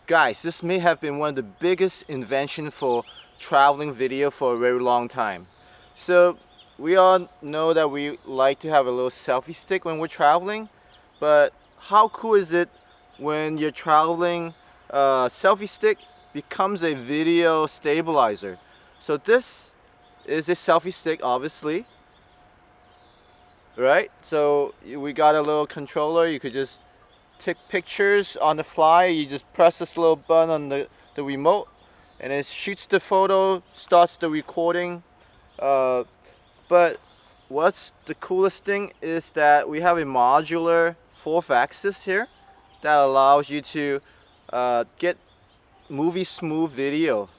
Guys, this may have been one of the biggest inventions for traveling video for a very long time. So we all know that we like to have a little selfie stick when we're traveling, but how cool is it when you're traveling, selfie stick becomes a video stabilizer. So this is a selfie stick, obviously, right? So we got a little controller. You could just take pictures on the fly. You just press this little button on the remote and it shoots the photo, starts the recording. But what's the coolest thing is that we have a modular 4th axis here that allows you to get movie smooth video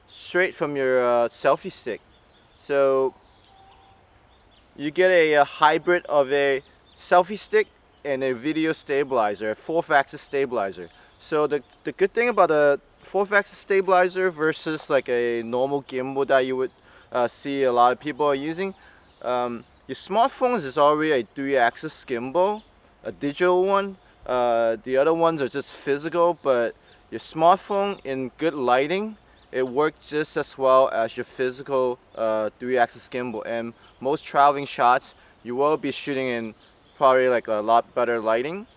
straight from your selfie stick. So you get a hybrid of a selfie stick and a video stabilizer, a 4th axis stabilizer. So the good thing about a 4th axis stabilizer versus like a normal gimbal that you would see a lot of people are using, your smartphones is already a 3-axis gimbal, a digital one. The other ones are just physical, but your smartphone in good lighting, it works just as well as your physical 3-axis gimbal. And most traveling shots, you will be shooting in probably like a lot better lighting.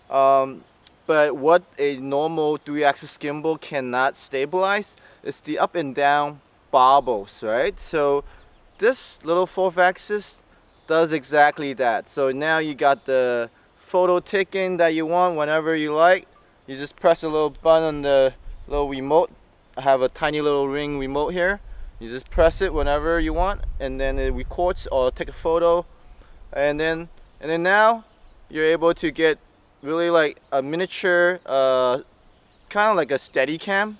But what a normal 3-axis gimbal cannot stabilize is the up and down bobbles, right? So this little 4th axis does exactly that. So now you got the photo taken that you want whenever you like. You just press a little button on the little remote. I have a tiny little ring remote here. You just press it whenever you want, and then it records or take a photo, and then now you're able to get really like a miniature, kind of like a Steadicam.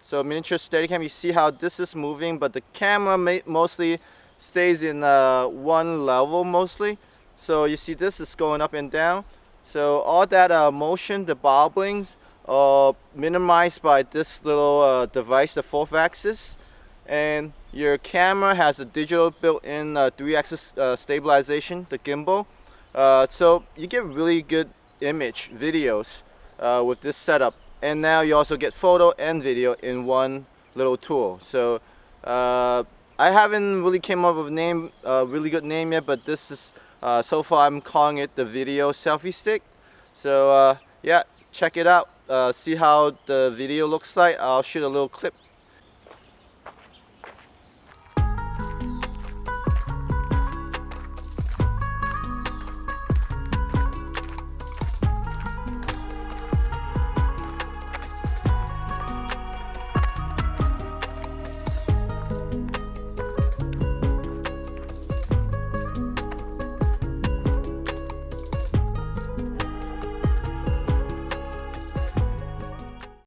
So a miniature Steadicam, you see how this is moving, but the camera mostly stays in one level mostly. So you see this is going up and down. So all that motion, the bobblings, are minimized by this little device, the 4th axis. And your camera has a digital built-in 3-axis stabilization, the gimbal. So you get really good image videos with this setup. And now you also get photo and video in one little tool. So I haven't really came up with a name, really good name yet, but this is so far I'm calling it the video selfie stick. So yeah, check it out. See how the video looks like. I'll shoot a little clip